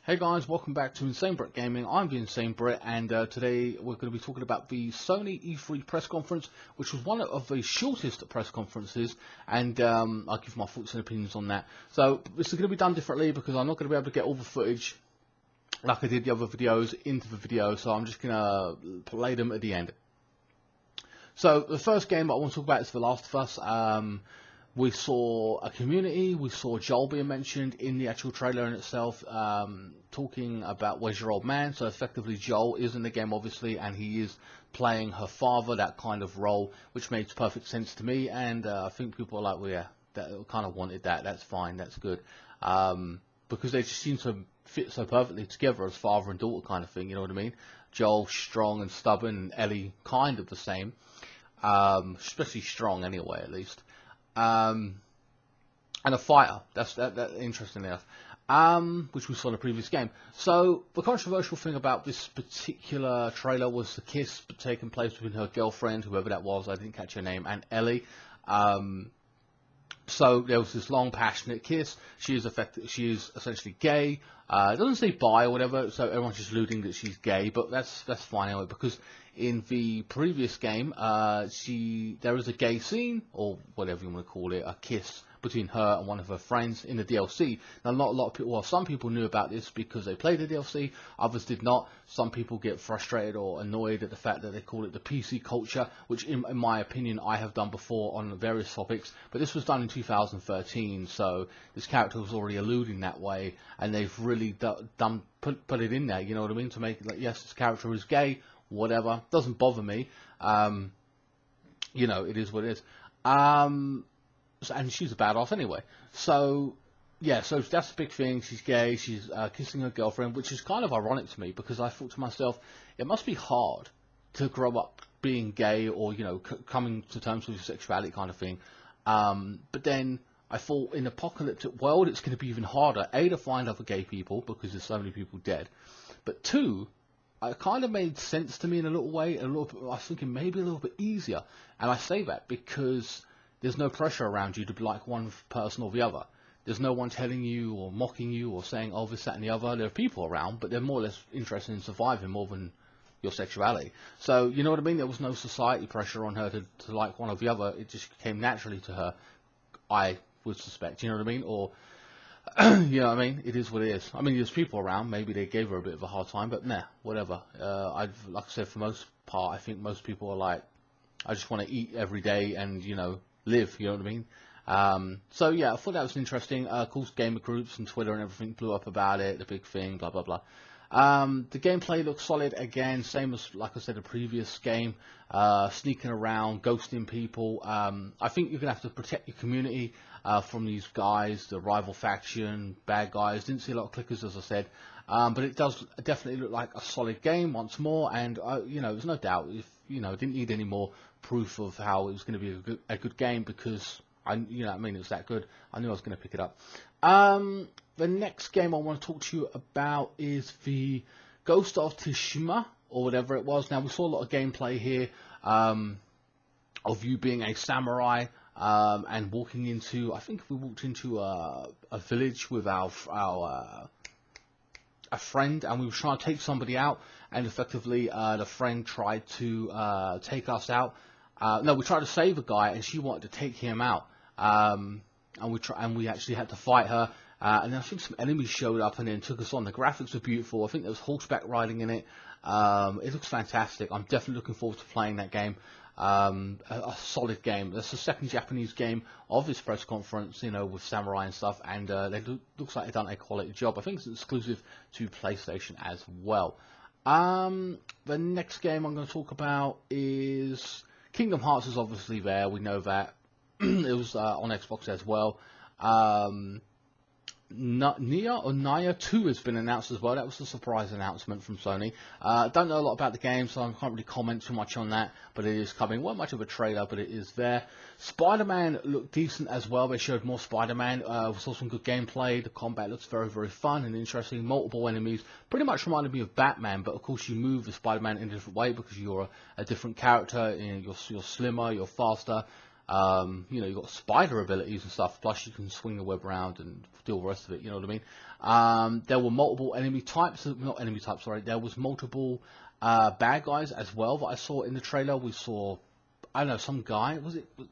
Hey guys, welcome back to INSANEBRIT Gaming. I'm the INSANEBRIT, and today we're going to be talking about the Sony E3 press conference, which was one of the shortest press conferences, and I'll give my thoughts and opinions on that. So this is going to be done differently because I'm not going to be able to get all the footage like I did the other videos into the video, so I'm just going to play them at the end. So the first game I want to talk about is The Last of Us. We saw a community, we saw Joel being mentioned in the actual trailer in itself, talking about where's your old man. So effectively Joel is in the game obviously, and he is playing her father, that kind of role, which makes perfect sense to me. And I think people are like, well, yeah, that kind of wanted that, that's fine, that's good. Because they just seem to fit so perfectly together as father and daughter kind of thing, you know what I mean? Joel strong and stubborn, and Ellie kind of the same, especially strong anyway, at least. And a fighter, that's interesting enough, which we saw in the previous game. So the controversial thing about this particular trailer was the kiss taking place between her girlfriend, whoever that was, I didn't catch her name, and Ellie. So there was this long, passionate kiss. She is essentially gay. It doesn't say bi or whatever, so everyone's just alluding that she's gay, but that's fine anyway, because in the previous game, there is a gay scene, or whatever you want to call it, a kiss between her and one of her friends in the DLC. Now, not a lot of people, well, some people knew about this because they played the DLC, others did not. Some people get frustrated or annoyed at the fact that they call it the PC culture, which in my opinion I have done before on various topics, but this was done in 2013, so this character was already alluding that way, and they've really put it in there, you know what I mean, to make it like, yes, this character is gay, whatever, doesn't bother me, you know, it is what it is. And she's a badass anyway. So, yeah, so that's a big thing. She's gay. She's kissing her girlfriend, which is kind of ironic to me because I thought to myself, it must be hard to grow up being gay or, you know, coming to terms with your sexuality kind of thing. But then I thought in an apocalyptic world, it's going to be even harder, A, to find other gay people because there's so many people dead. But two, it kind of made sense to me in a little way. I was thinking maybe a little bit easier. And I say that because there's no pressure around you to be like one person or the other. There's no one telling you or mocking you or saying, oh, this, that, and the other. There are people around, but they're more or less interested in surviving more than your sexuality. So, you know what I mean? There was no society pressure on her to like one or the other. It just came naturally to her, I would suspect. You know what I mean? Or, you know what I mean? It is what it is. I mean, there's people around. Maybe they gave her a bit of a hard time, but nah, whatever. Like I said, for most part, I think most people are like, I just want to eat every day and, you know, live, you know what I mean? So yeah, I thought that was interesting. Of course, gamer groups and Twitter and everything blew up about it, the big thing, blah blah blah. The gameplay looks solid again, same as like I said the previous game. Sneaking around, ghosting people. I think you're gonna have to protect your community from these guys, the rival faction, bad guys. Didn't see a lot of clickers, as I said, but it does definitely look like a solid game once more. And you know, there's no doubt, if you know, didn't need any more proof of how it was going to be a good game because you know what I mean, it was that good. I knew I was going to pick it up. The next game I want to talk to you about is the Ghost of Tsushima or whatever it was. Now we saw a lot of gameplay here of you being a samurai and walking into, I think we walked into a village with a friend, and we were trying to take somebody out, and effectively the friend tried to take us out. No, we tried to save a guy, and she wanted to take him out, and we actually had to fight her. And then I think some enemies showed up and then took us on. The graphics were beautiful. I think there was horseback riding in it. It looks fantastic. I'm definitely looking forward to playing that game. A solid game. That's the second Japanese game of this press conference, you know, with samurai and stuff, and looks like they've done a quality job. I think it's exclusive to PlayStation as well. The next game I'm going to talk about is Kingdom Hearts. Is obviously there. We know that. It was on Xbox as well. Naya 2 has been announced as well. That was a surprise announcement from Sony. Don't know a lot about the game, so I can't really comment too much on that, but it is coming. Wasn't much of a trailer, but it is there. Spider-Man looked decent as well. They showed more Spider-Man. We saw some good gameplay. The combat looks very, very fun and interesting. Multiple enemies. Pretty much reminded me of Batman, but of course you move the Spider-Man in a different way because you're a different character. You're slimmer, you're faster. You know, you've got spider abilities and stuff, plus you can swing the web around and do all the rest of it, you know what I mean? There were multiple enemy types, not enemy types, sorry, there was multiple bad guys as well that I saw in the trailer. We saw, I don't know, some guy,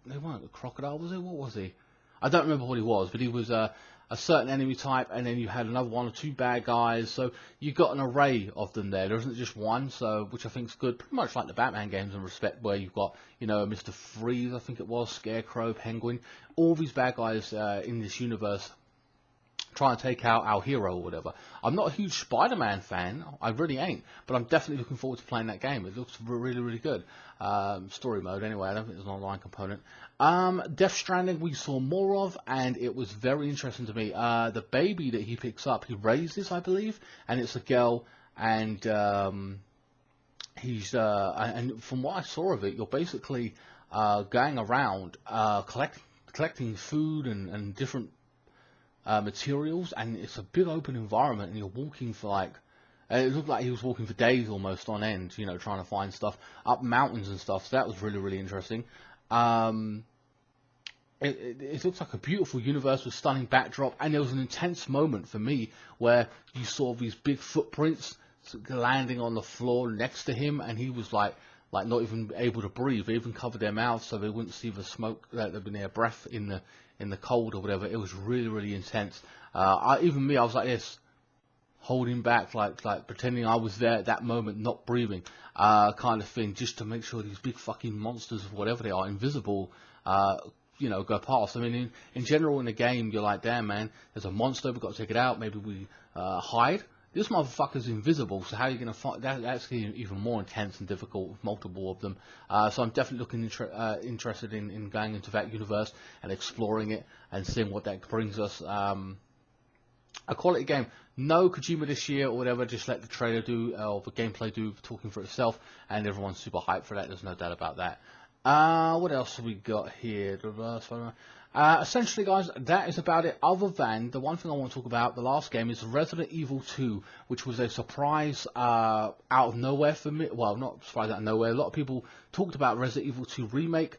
they weren't a crocodile, was it? What was he? I don't remember what he was, but he was a certain enemy type, and then you had another one or two bad guys, so you got an array of them there. There isn't just one, so which I think is good, pretty much like the Batman games in respect, where you've got, you know, Mr. Freeze, I think it was, Scarecrow, Penguin, all these bad guys in this universe trying to take out our hero or whatever. I'm not a huge Spider-Man fan, I really ain't, but I'm definitely looking forward to playing that game. It looks really, really good. Story mode anyway, I don't think there's an online component. Death Stranding we saw more of, and it was very interesting to me. The baby that he picks up, he raises, I believe, and it's a girl, and he's, and from what I saw of it, you're basically going around collecting food and different materials, and it's a big open environment, and you're walking for like, it looked like he was walking for days almost on end, you know, trying to find stuff up mountains and stuff. So that was really, really interesting. It looks like a beautiful universe with stunning backdrop, and there was an intense moment for me where you saw these big footprints landing on the floor next to him, and he was like not even able to breathe. They even covered their mouths so they wouldn't see the smoke, their breath in the cold or whatever. It was really, really intense. Even me, I was like this, holding back, like pretending I was there at that moment, not breathing, kind of thing, just to make sure these big fucking monsters, whatever they are, invisible, you know, go past. I mean, in general in the game, you're like, damn man, there's a monster, we've got to take it out, maybe we hide. This motherfucker's invisible, so how are you going to fight? That's even more intense and difficult with multiple of them. So I'm definitely looking interested in going into that universe and exploring it and seeing what that brings us. A quality game. No Kojima this year or whatever, just let the trailer do, or the gameplay do talking for itself, and everyone's super hyped for that, there's no doubt about that. What else have we got here? Essentially, guys, that is about it, other than the one thing I want to talk about. The last game is Resident Evil 2, which was a surprise out of nowhere for me. Well, not a surprise out of nowhere. A lot of people talked about Resident Evil 2 Remake.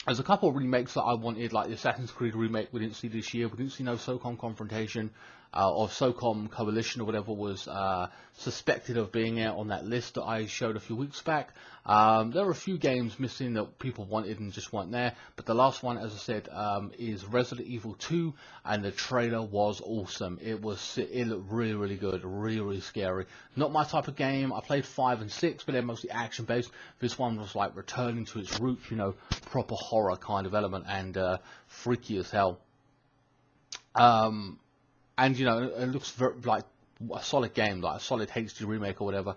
There's a couple of remakes that I wanted, like the Assassin's Creed remake we didn't see this year. We didn't see no SOCOM Confrontation, or SOCOM Coalition, or whatever was suspected of being out on that list that I showed a few weeks back. There were a few games missing that people wanted and just weren't there, but the last one, as I said, is Resident Evil 2, and the trailer was awesome. It looked really, really good, really, really scary. Not my type of game. I played 5 and 6, but they're mostly action-based. This one was like returning to its roots, you know, proper horror kind of element, and freaky as hell. And you know, it looks like a solid game, like a solid HD remake or whatever.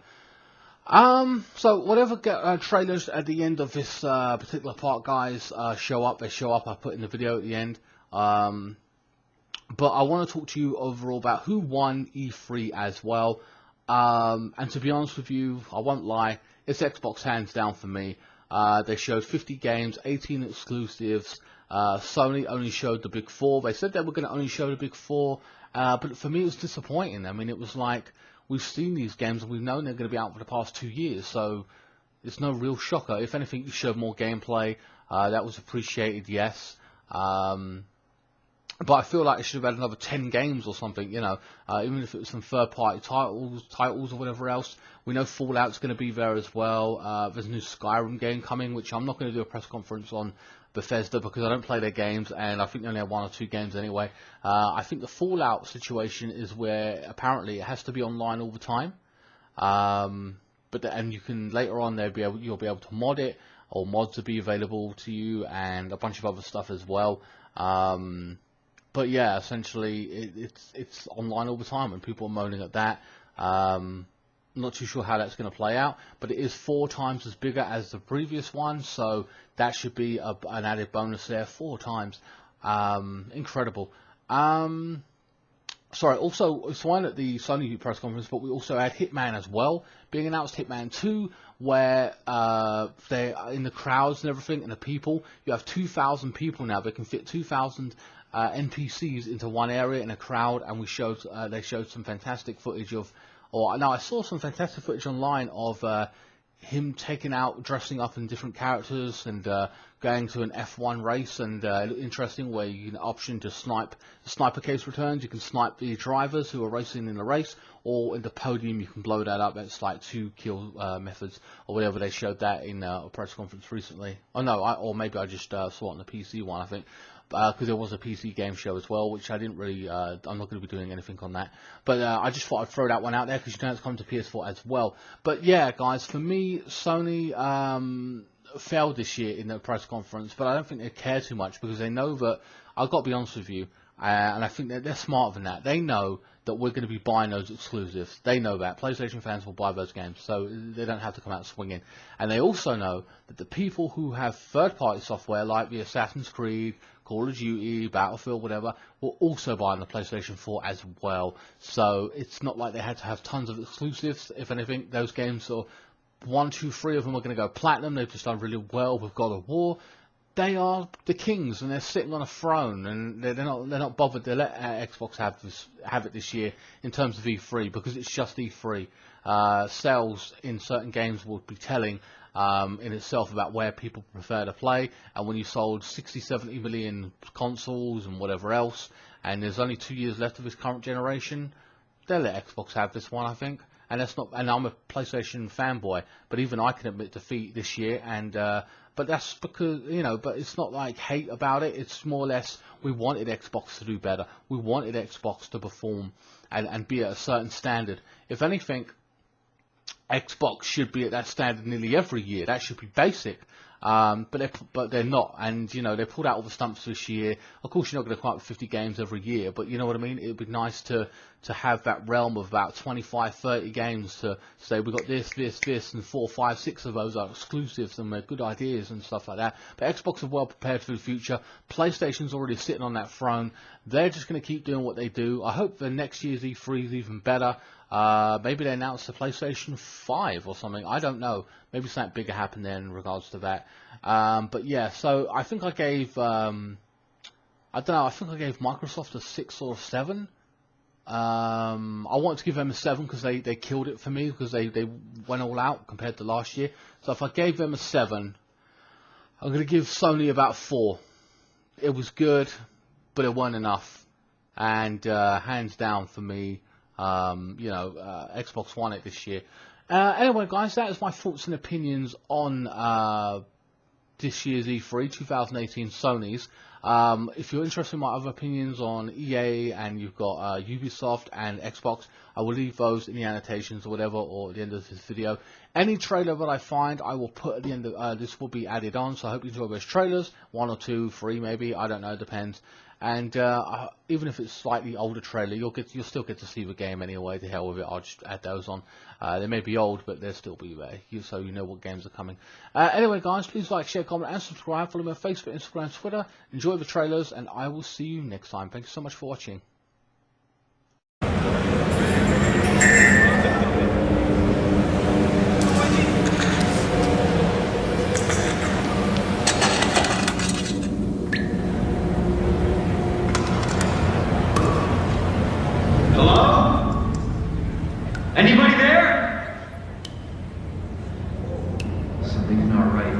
So whatever trailers at the end of this particular part, guys, show up. They show up. I put in the video at the end. But I want to talk to you overall about who won E3 as well. And to be honest with you, I won't lie, it's Xbox hands down for me. They showed 50 games, 18 exclusives. Sony only showed the big 4. They said they were going to only show the big 4. But for me, it was disappointing. I mean, it was like, we've seen these games and we've known they're going to be out for the past 2 years, so it's no real shocker. If anything, you showed more gameplay. That was appreciated, yes. But I feel like it should have had another 10 games or something, you know, even if it was some third-party titles or whatever else. We know Fallout's going to be there as well. There's a new Skyrim game coming, which I'm not going to do a press conference on Bethesda because I don't play their games, and I think they only have 1 or 2 games anyway. I think the Fallout situation is where apparently it has to be online all the time. And you can later on you'll be able to mod it, or mods will be available to you, and a bunch of other stuff as well. But yeah, essentially it's online all the time, and people are moaning at that. Not too sure how that's going to play out, but it is 4 times as bigger as the previous one, so that should be an added bonus there. 4 times. Incredible. Sorry, also, it's one at the Sony press conference, but we also had Hitman as well being announced, Hitman 2, where they're in the crowds and everything, and the people. You have 2,000 people now. They can fit 2,000 NPCs into one area in a crowd, and they showed some fantastic footage of, I saw some fantastic footage online of him taking out, dressing up in different characters and going to an F1 race, and interesting where you can option to snipe. The sniper case returns. You can snipe the drivers who are racing in the race, or in the podium you can blow that up. That's like 2 kill methods or whatever. They showed that in a press conference recently. Oh no, or maybe I just saw it on the PC one, I think. Because there was a PC game show as well, which I didn't really, I'm not going to be doing anything on that. But I just thought I'd throw that one out there, because you know it's coming to PS4 as well. But yeah, guys, for me, Sony failed this year in the press conference, but I don't think they care too much, because they know that, I've got to be honest with you, and I think that they're smarter than that. They know that we're going to be buying those exclusives. They know that. PlayStation fans will buy those games, so they don't have to come out swinging. And they also know that the people who have third-party software, like the Assassin's Creed, Call of Duty, Battlefield, whatever, will also buy on the PlayStation 4 as well. So it's not like they had to have tons of exclusives. If anything, those games are 1, 2, 3 of them are going to go platinum. They've just done really well with God of War. They are the kings, and they're sitting on a throne, and they're not bothered to let Xbox have it this year in terms of E3, because it's just E3. Sales in certain games would be telling in itself about where people prefer to play, and when you sold 60, 70 million consoles and whatever else, and there's only 2 years left of this current generation, they'll let Xbox have this one, I think. And that's not. And I'm a PlayStation fanboy, but even I can admit defeat this year. And but that's because, you know. But it's not like hate about it. It's more or less we wanted Xbox to do better. We wanted Xbox to perform and be at a certain standard. If anything, Xbox should be at that standard nearly every year. That should be basic. But they're not, and you know they pulled out all the stumps this year. Of course, you're not going to come up with 50 games every year, but you know what I mean. It would be nice to have that realm of about 25, 30 games to say we got this, and 4, 5, 6 of those are exclusives and they're good ideas and stuff like that. But Xbox are well prepared for the future. PlayStation's already sitting on that throne. They're just going to keep doing what they do. I hope the next year's E3 is even better. Maybe they announce the PlayStation 5 or something. I don't know. Maybe something bigger happened there in regards to that. But yeah, so I think I gave, I don't know, I think I gave Microsoft a 6 or a 7. I wanted to give them a 7 because they killed it for me, because they went all out compared to last year. So if I gave them a 7, I'm going to give Sony about 4. It was good, but it wasn't enough. And hands down for me, Xbox won it this year. Anyway, guys, that is my thoughts and opinions on this year's E3 2018 Sony's. If you're interested in my other opinions on EA and you've got Ubisoft and Xbox, I will leave those in the annotations or whatever, or at the end of this video. Any trailer that I find, I will put at the end of this will be added on. So I hope you enjoy those trailers, 1 or 2, 3 maybe, I don't know, it depends. And even if it's slightly older trailer, you'll still get to see the game anyway. To hell with it, I'll just add those on. They may be old, but they'll still be there, so you know what games are coming. Anyway, guys, please like, share, comment, and subscribe. Follow me on Facebook, Instagram, Twitter. Enjoy the trailers, and I will see you next time. Thank you so much for watching. Anybody there? Something's not right.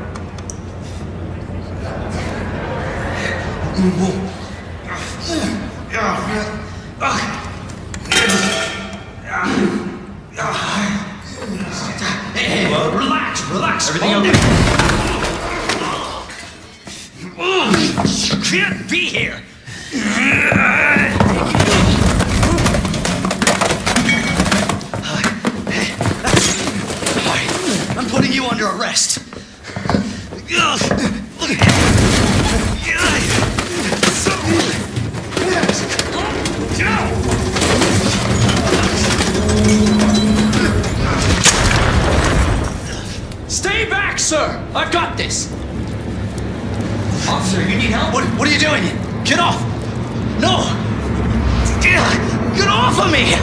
Hey, well, relax. Everything okay? You can't be here. I'm putting you under arrest. Stay back, sir! I've got this! Officer, you need help? What are you doing? Get off! No! Get off of me!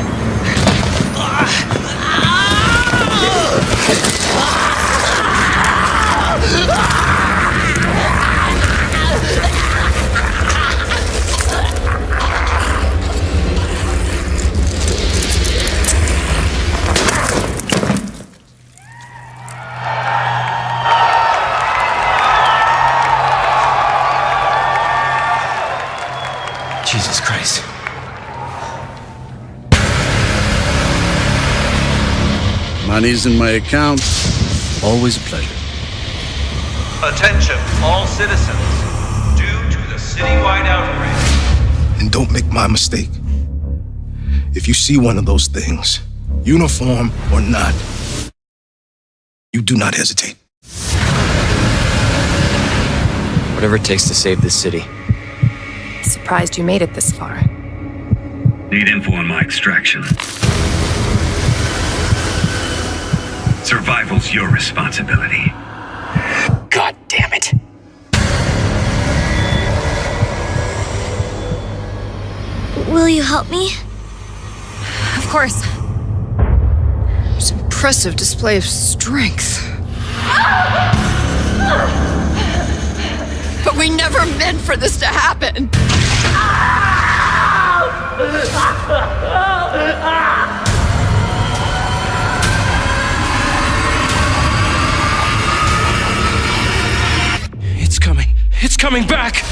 Money's in my account. Always a pleasure. Attention, all citizens. Due to the citywide outbreak. And don't make my mistake. If you see one of those things, uniform or not, you do not hesitate. Whatever it takes to save this city. Surprised you made it this far. Need info on my extraction. Survival's your responsibility. God damn it. Will you help me? Of course. It's an impressive display of strength. But we never meant for this to happen. It's coming. It's coming back!